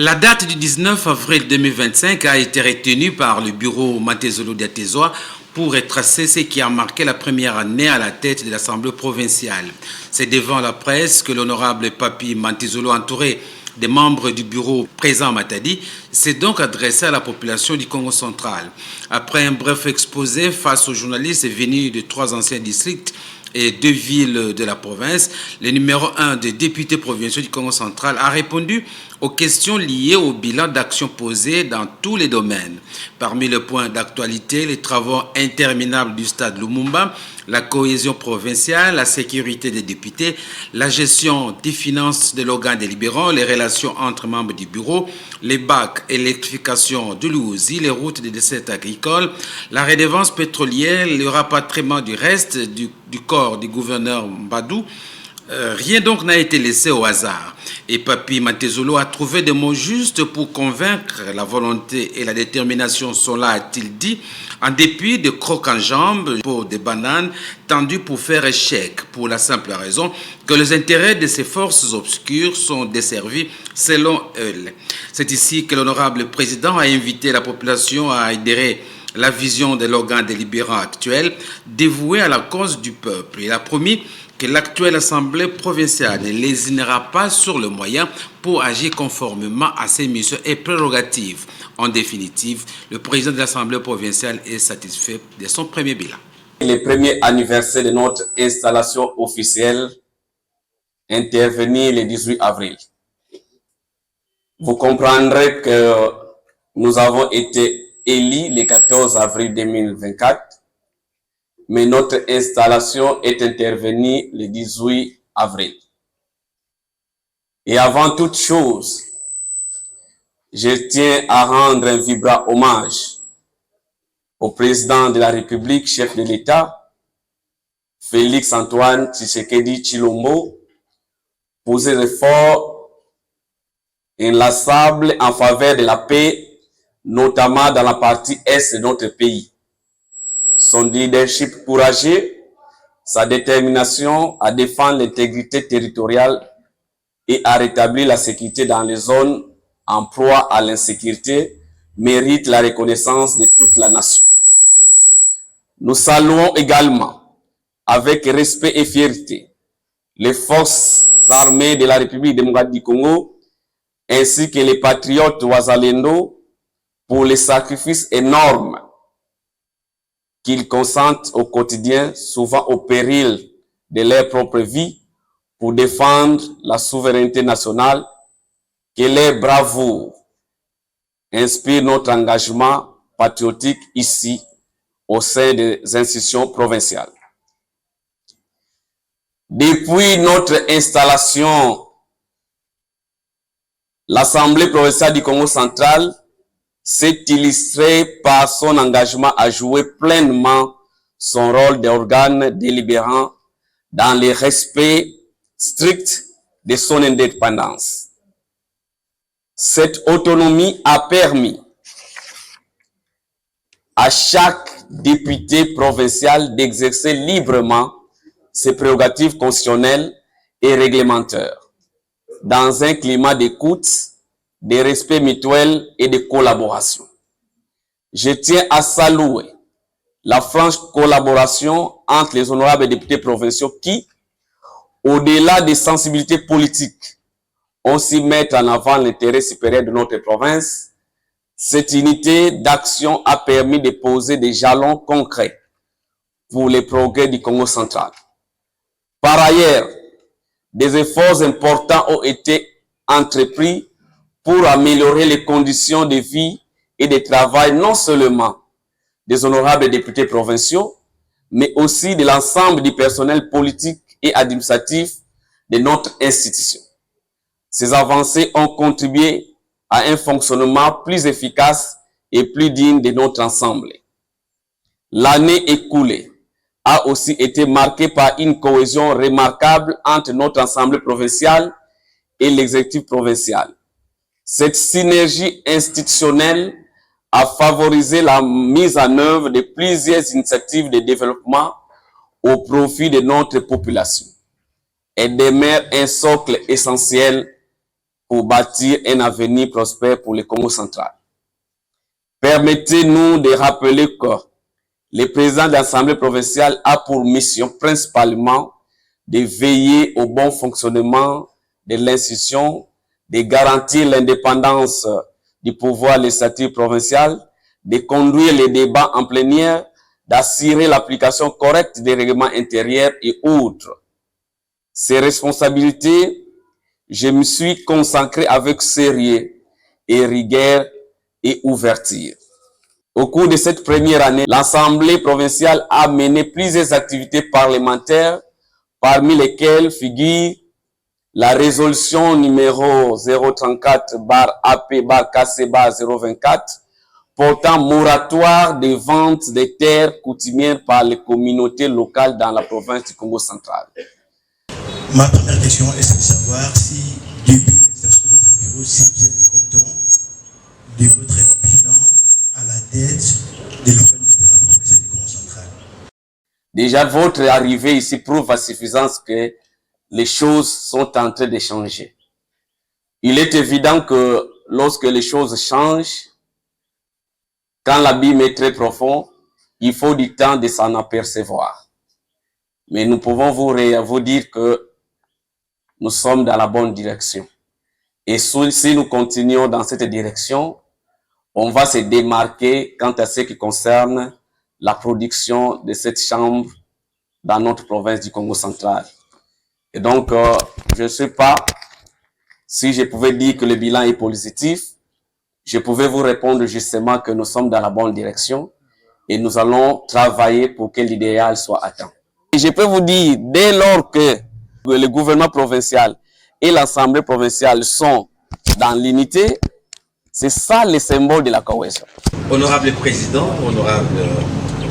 La date du 19 avril 2025 a été retenue par le bureau Matezolo d'Atezoa pour retracer ce qui a marqué la première année à la tête de l'Assemblée provinciale. C'est devant la presse que l'honorable Papi Matezolo, entouré des membres du bureau présent à Matadi, s'est donc adressé à la population du Congo central. Après un bref exposé face aux journalistes venus de 3 anciens districts et 2 villes de la province, le numéro 1 des députés provinciaux du Congo central a répondu aux questions liées au bilan d'action posé dans tous les domaines. Parmi les points d'actualité, les travaux interminables du stade Lumumba, la cohésion provinciale, la sécurité des députés, la gestion des finances de l'organe délibérant, les relations entre membres du bureau, les bacs, électrification de l'Ouzi, les routes des dessertes agricoles, la redevance pétrolière, le rapatriement du reste du corps du gouverneur Mbadou. Rien donc n'a été laissé au hasard. Et Papi Matezolo a trouvé des mots justes pour convaincre. La volonté et la détermination sont là, a-t-il dit, en dépit de crocs en jambes pour des bananes tendues pour faire échec, pour la simple raison que les intérêts de ces forces obscures sont desservis selon eux. C'est ici que l'honorable président a invité la population à adhérer la vision de l'organe délibérant actuel dévoué à la cause du peuple. Il a promis que l'actuelle Assemblée provinciale ne lésinera pas sur le moyen pour agir conformément à ses missions et prérogatives. En définitive, le président de l'Assemblée provinciale est satisfait de son premier bilan. Le premier anniversaire de notre installation officielle intervenu le 18 avril. Vous comprendrez que nous avons été élus le 14 avril 2024. Mais notre installation est intervenue le 18 avril. Et avant toute chose, je tiens à rendre un vibrant hommage au président de la République, chef de l'État, Félix Antoine Tshisekedi Tshilombo, pour ses efforts inlassables en faveur de la paix, notamment dans la partie est de notre pays. Son leadership courageux, sa détermination à défendre l'intégrité territoriale et à rétablir la sécurité dans les zones en proie à l'insécurité mérite la reconnaissance de toute la nation. Nous saluons également, avec respect et fierté, les forces armées de la République démocratique du Congo ainsi que les patriotes Wazalendo pour les sacrifices énormes qu'ils consentent au quotidien, souvent au péril de leur propre vie, pour défendre la souveraineté nationale, que leur bravoure inspire notre engagement patriotique ici, au sein des institutions provinciales. Depuis notre installation, l'Assemblée provinciale du Congo central s'est illustré par son engagement à jouer pleinement son rôle d'organe délibérant dans le respect strict de son indépendance. Cette autonomie a permis à chaque député provincial d'exercer librement ses prérogatives constitutionnelles et réglementaires dans un climat d'écoute, de respect mutuel et de collaboration. Je tiens à saluer la franche collaboration entre les honorables députés provinciaux qui, au-delà des sensibilités politiques, ont su mettre en avant l'intérêt supérieur de notre province. Cette unité d'action a permis de poser des jalons concrets pour les progrès du Congo central. Par ailleurs, des efforts importants ont été entrepris pour améliorer les conditions de vie et de travail non seulement des honorables députés provinciaux, mais aussi de l'ensemble du personnel politique et administratif de notre institution. Ces avancées ont contribué à un fonctionnement plus efficace et plus digne de notre assemblée. L'année écoulée a aussi été marquée par une cohésion remarquable entre notre assemblée provinciale et l'exécutif provincial. Cette synergie institutionnelle a favorisé la mise en œuvre de plusieurs initiatives de développement au profit de notre population. Elle demeure un socle essentiel pour bâtir un avenir prospère pour le Congo central. Permettez-nous de rappeler que le président de l'Assemblée provinciale a pour mission principalement de veiller au bon fonctionnement de l'institution, de garantir l'indépendance du pouvoir législatif provincial, de conduire les débats en plénière, d'assurer l'application correcte des règlements intérieurs et autres. Ces responsabilités, je me suis consacré avec sérieux et rigueur et ouverture. Au cours de cette première année, l'Assemblée provinciale a mené plusieurs activités parlementaires, parmi lesquelles figure la résolution numéro 034/AP/KC/024 portant moratoire des ventes des terres coutumières par les communautés locales dans la province du Congo central. Ma première question est de savoir si, depuis l'installation de votre bureau, si vous êtes content de votre bilan à la tête de l'organe du bureau provincial du Congo central. Déjà, votre arrivée ici prouve à suffisance que les choses sont en train de changer. Il est évident que lorsque les choses changent, quand l'abîme est très profond, il faut du temps de s'en apercevoir. Mais nous pouvons vous dire que nous sommes dans la bonne direction. Et si nous continuons dans cette direction, on va se démarquer quant à ce qui concerne la production de cette chambre dans notre province du Congo central. Et donc, je ne sais pas si je pouvais dire que le bilan est positif. Je pouvais vous répondre justement que nous sommes dans la bonne direction et nous allons travailler pour que l'idéal soit atteint. Et je peux vous dire, dès lors que le gouvernement provincial et l'Assemblée provinciale sont dans l'unité, c'est ça le symbole de la cohésion. Honorable Président, honorable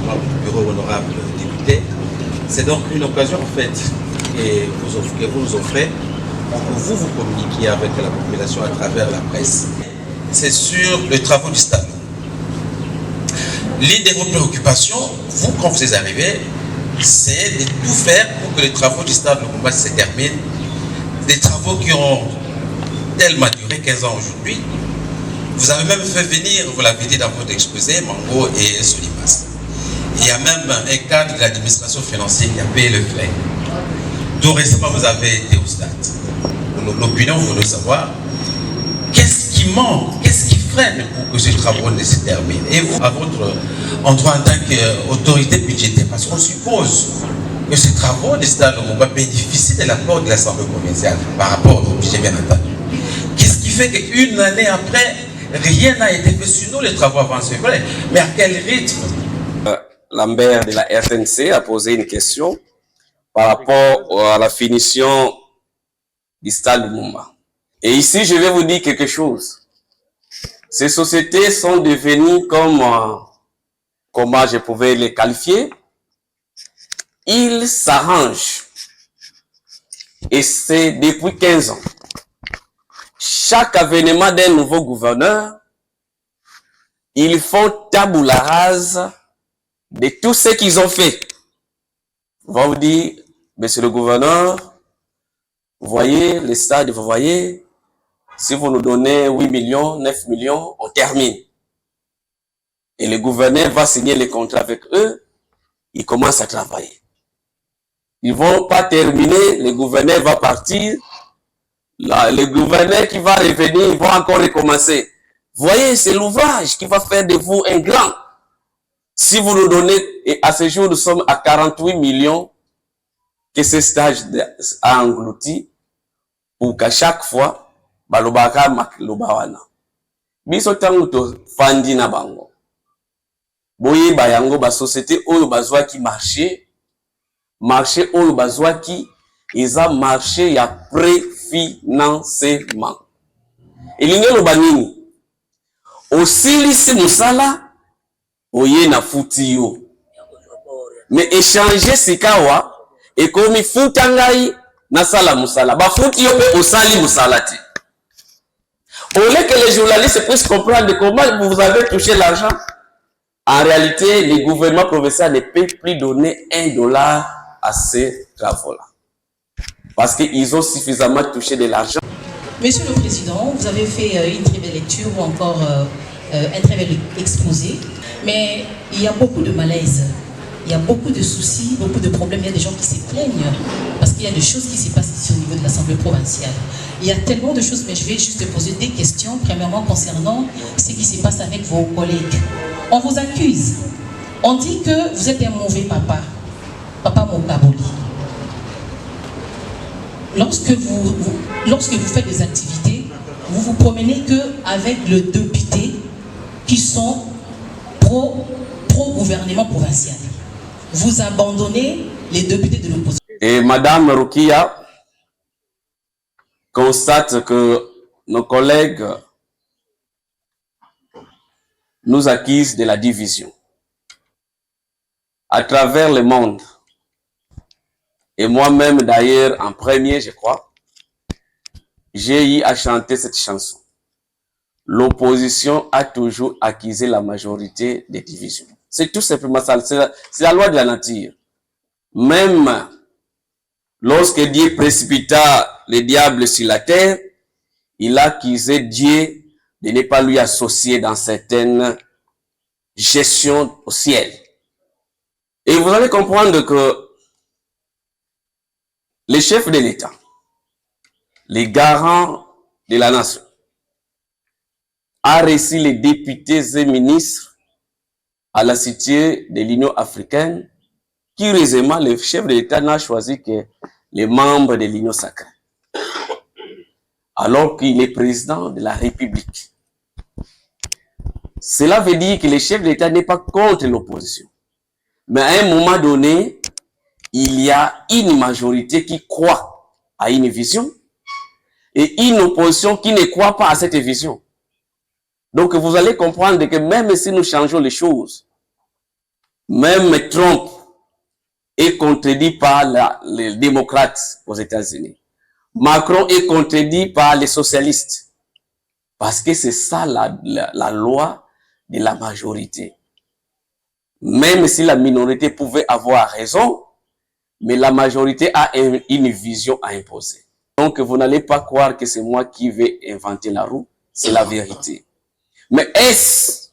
membre du bureau, honorable député, c'est donc une occasion en fait que vous nous offrez pour que vous communiquiez avec la population à travers la presse. C'est sur les travaux du stade. L'une de vos préoccupations, vous quand vous êtes arrivé, c'est de tout faire pour que les travaux du stade de combat se terminent. Des travaux qui ont tellement duré 15 ans aujourd'hui. Vous avez même fait venir, vous l'avez dit dans votre exposé, Mango et Solimas. Il y a même un cadre de l'administration financière qui a payé le frais. Tout récemment, vous avez été au stade. L'opinion, vous voulez savoir, qu'est-ce qui manque, qu'est-ce qui freine pour que ces travaux ne se terminent? Et vous, à votre endroit en tant qu'autorité budgétaire, parce qu'on suppose que ces travaux de stade vont bénéficier de l'apport de l'Assemblée provinciale par rapport au budget, bien entendu. Qu'est-ce qui fait qu'une année après, rien n'a été fait? Sinon, les travaux avancent. Mais à quel rythme? Lambert de la RTNC a posé une question par rapport à la finition du stade de Lumumba. Et ici, je vais vous dire quelque chose. Ces sociétés sont devenues comme, comment je pouvais les qualifier, ils s'arrangent. Et c'est depuis 15 ans. Chaque avènement d'un nouveau gouverneur, ils font tabula rase de tout ce qu'ils ont fait. On va vous dire, monsieur le gouverneur, vous voyez les stades, vous voyez, si vous nous donnez 8 millions, 9 millions, on termine. Et le gouverneur va signer les contrats avec eux, ils commencent à travailler. Ils vont pas terminer, le gouverneur va partir, là, le gouverneur qui va revenir, ils vont encore recommencer. Vous voyez, c'est l'ouvrage qui va faire de vous un grand. Si vous nous donnez, et à ce jour, nous sommes à 48 millions que ce stage a englouti pour qu'à chaque fois, balobaka maklobawana. Biso tango to fandi na bango. Boye bayango ba société oyo bazwaki marché oyo bazwaki eza marché ya préfinancement. Elingi loba nini? Osilisi musala oye na futi yo. Mais échanger sikawa ekomi futa ngai na sala musala. Ba futi yo pe osali musala ti. Au lieu que les journalistes puissent comprendre comment vous avez touché l'argent, en réalité, le gouvernement provincial ne peut plus donner $1 à ces travaux-là. Parce qu'ils ont suffisamment touché de l'argent. Monsieur le Président, vous avez fait une très belle lecture ou encore un très bel exposé, mais il y a beaucoup de malaise, il y a beaucoup de soucis, beaucoup de problèmes, il y a des gens qui se plaignent parce qu'il y a des choses qui se passent ici au niveau de l'Assemblée provinciale. Il y a tellement de choses, mais je vais juste poser des questions, premièrement concernant ce qui se passe avec vos collègues. On vous accuse, on dit que vous êtes un mauvais papa, Papa Mokaboli. Lorsque vous faites des activités, vous vous promenez qu'avec le député qui sont pro-gouvernement provincial. Vous abandonnez les députés de l'opposition. Et Madame Rukia constate que nos collègues nous accusent de la division à travers le monde. Et moi-même, d'ailleurs, en premier, je crois, j'ai eu à chanter cette chanson. L'opposition a toujours accusé la majorité des divisions. C'est tout simplement ça. C'est la loi de la nature. Même lorsque Dieu précipita les diables sur la terre, il a accusé Dieu de ne pas lui associer dans certaines gestions au ciel. Et vous allez comprendre que les chefs de l'État, les garants de la nation, a reçu les députés et ministres à la cité de l'Union africaine. Curieusement, le chef de l'État n'a choisi que les membres de l'Union sacrée, alors qu'il est président de la République. Cela veut dire que le chef de l'État n'est pas contre l'opposition. Mais à un moment donné, il y a une majorité qui croit à une vision et une opposition qui ne croit pas à cette vision. Donc vous allez comprendre que même si nous changeons les choses, même Trump est contredit par les démocrates aux États-Unis. Macron est contredit par les socialistes. Parce que c'est ça la loi de la majorité. Même si la minorité pouvait avoir raison, mais la majorité a une vision à imposer. Donc, vous n'allez pas croire que c'est moi qui vais inventer la roue, c'est la vérité. Mais est-ce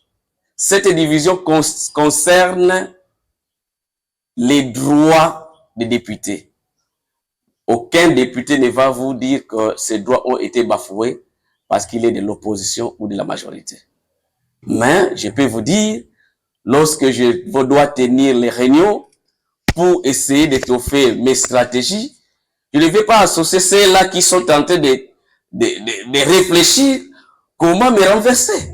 cette division concerne les droits des députés? Aucun député ne va vous dire que ses droits ont été bafoués parce qu'il est de l'opposition ou de la majorité. Mais je peux vous dire, lorsque je dois tenir les réunions pour essayer d'étoffer mes stratégies, je ne vais pas associer ceux-là qui sont en train de réfléchir comment me renverser.